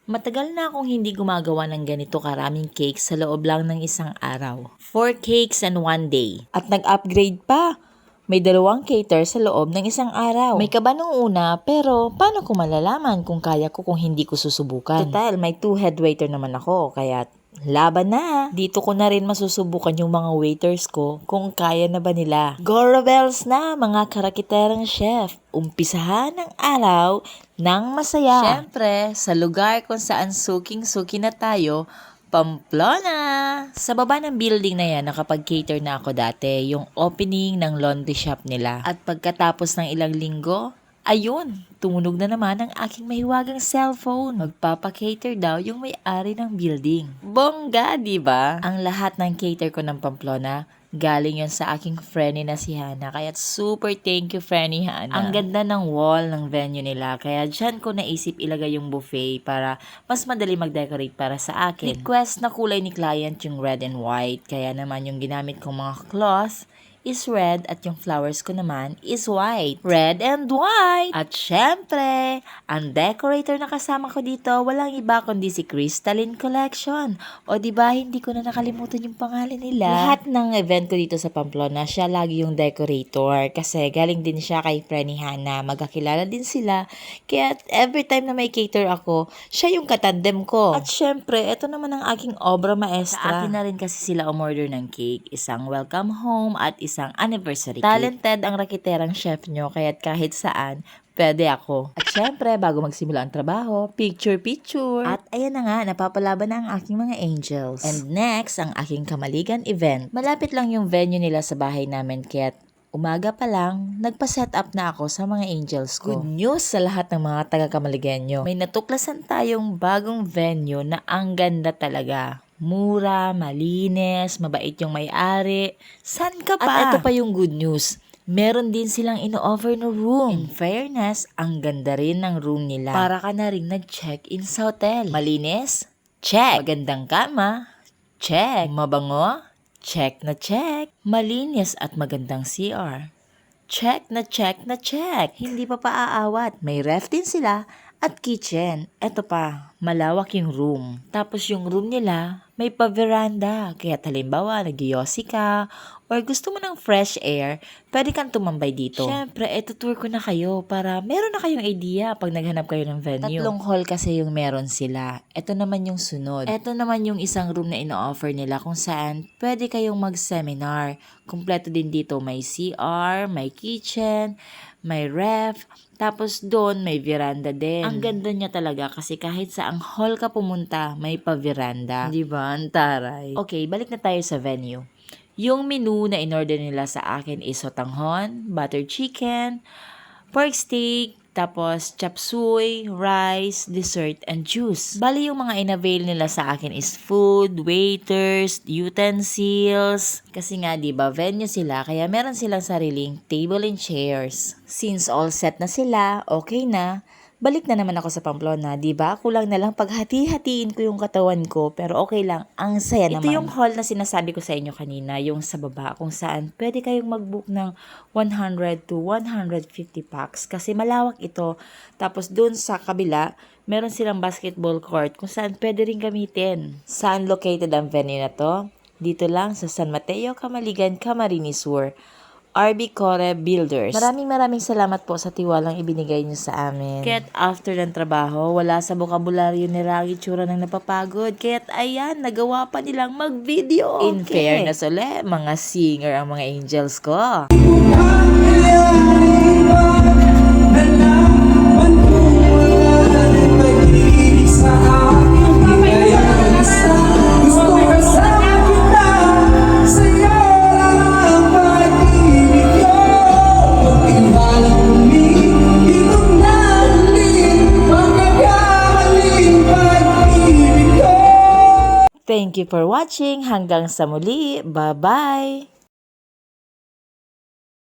Matagal na akong hindi gumagawa ng ganito karaming cake sa loob lang ng isang araw. 4 cakes and 1 day. At nag-upgrade pa. May 2 cater sa loob ng isang araw. May kaba nung una, pero paano ko malalaman kung kaya ko kung hindi ko susubukan? Total, may 2 head waiter naman ako, kaya laban na. Dito ko na rin masusubukan yung mga waiters ko kung kaya na ba nila. Goro bells na mga karakiterang chef. Umpisahan ng araw ng masaya. Siyempre, sa lugar kung saan suking-suki na tayo, Pamplona! Sa baba ng building na yan, nakapag-cater na ako dati, yung opening ng laundry shop nila. At pagkatapos ng ilang linggo, ayun, tumunog na naman ang aking mahiwagang cellphone. Magpapa-cater daw yung may-ari ng building. Bongga, di ba? Ang lahat ng cater ko ng Pamplona, galing yun sa aking friend na si Hana. Kaya super thank you, friend Hana. Ang ganda ng wall ng venue nila. Kaya dyan ko naisip ilagay yung buffet para mas madali mag-decorate para sa akin. Request na kulay ni client yung red and white. Kaya naman yung ginamit kong mga cloth is red at yung flowers ko naman is white. Red and white! At syempre, ang decorator na kasama ko dito, walang iba kundi si Crystalline Collection. O diba, hindi ko na nakalimutan yung pangalan nila. Lahat ng event ko dito sa Pamplona, siya lagi yung decorator. Kasi galing din siya kay Frenny Hana. Magkakilala din sila. Kaya every time na may cater ako, siya yung katandem ko. At syempre, ito naman ang aking obra maestra. Sa akin na rin kasi sila umorder ng cake. Isang welcome home at isang anniversary cake. Talented ang rakiterang chef nyo, kaya't kahit saan, pwede ako. At syempre, bago magsimula ang trabaho, picture. At ayan na nga, napapalaban na ang aking mga angels. And next, ang aking kamaligan event. Malapit lang yung venue nila sa bahay namin, kaya't umaga pa lang, nagpa-set up na ako sa mga angels ko. Good news sa lahat ng mga taga-Kamaligenyo. May natuklasan tayong bagong venue na ang ganda talaga. Mura, malinis, mabait yung may-ari. San ka pa? At ito pa yung good news. Meron din silang ino-offer na room. In fairness, ang ganda rin ng room nila. Para ka na rin nag-check-in sa hotel. Malinis? Check. Magandang kama? Check. Mabango? Check na check. Malinis at magandang CR. Check na check na check. Hindi pa paaawat. May ref din sila at kitchen. Eto pa, malawak yung room. Tapos yung room nila, may pa-veranda. Kaya halimbawa, nag-yosi ka or gusto mo ng fresh air, pwede kang tumambay dito. Siyempre, tour ko na kayo para meron na kayong idea pag naghanap kayo ng venue. 3 hall kasi yung meron sila. Ito naman yung sunod. Ito naman yung isang room na ino-offer nila kung saan pwede kayong mag-seminar. Kompleto din dito. May CR, may kitchen, may ref, tapos doon may veranda din. Ang ganda niya talaga kasi kahit saang hall ka pumunta, may pa-veranda. Di ba? Ang taray. Okay, balik na tayo sa venue. Yung menu na in-order nila sa akin is sotanghon, butter chicken, pork steak, tapos chop suey, rice, dessert, and juice. Bali yung mga in-avail nila sa akin is food, waiters, utensils. Kasi nga, diba, venue sila, kaya meron silang sariling table and chairs. Since all set na sila, okay na, balik na naman ako sa Pamplona, diba? Kulang na lang paghati-hatiin ko yung katawan ko, pero okay lang, ang saya naman. Ito yung hall na sinasabi ko sa inyo kanina, yung sa baba, kung saan pwede kayong mag-book ng 100 to 150 packs, kasi malawak ito. Tapos dun sa kabila, meron silang basketball court, kung saan pwede rin gamitin. Saan located ang venue na to? Dito lang sa San Mateo, Camaligan, Camarines Sur. RB Core Builders. Maraming salamat po sa tiwalang ibinigay niyo sa amin. Kaya't after ng trabaho, wala sa bokabularyo ni Ragi tsura ng napapagod. Kaya't ayan, nagawa pa nilang mag-video. In fairness ulit, mga singer ang mga angels ko. Thank you for watching. Hanggang sa muli. Bye-bye!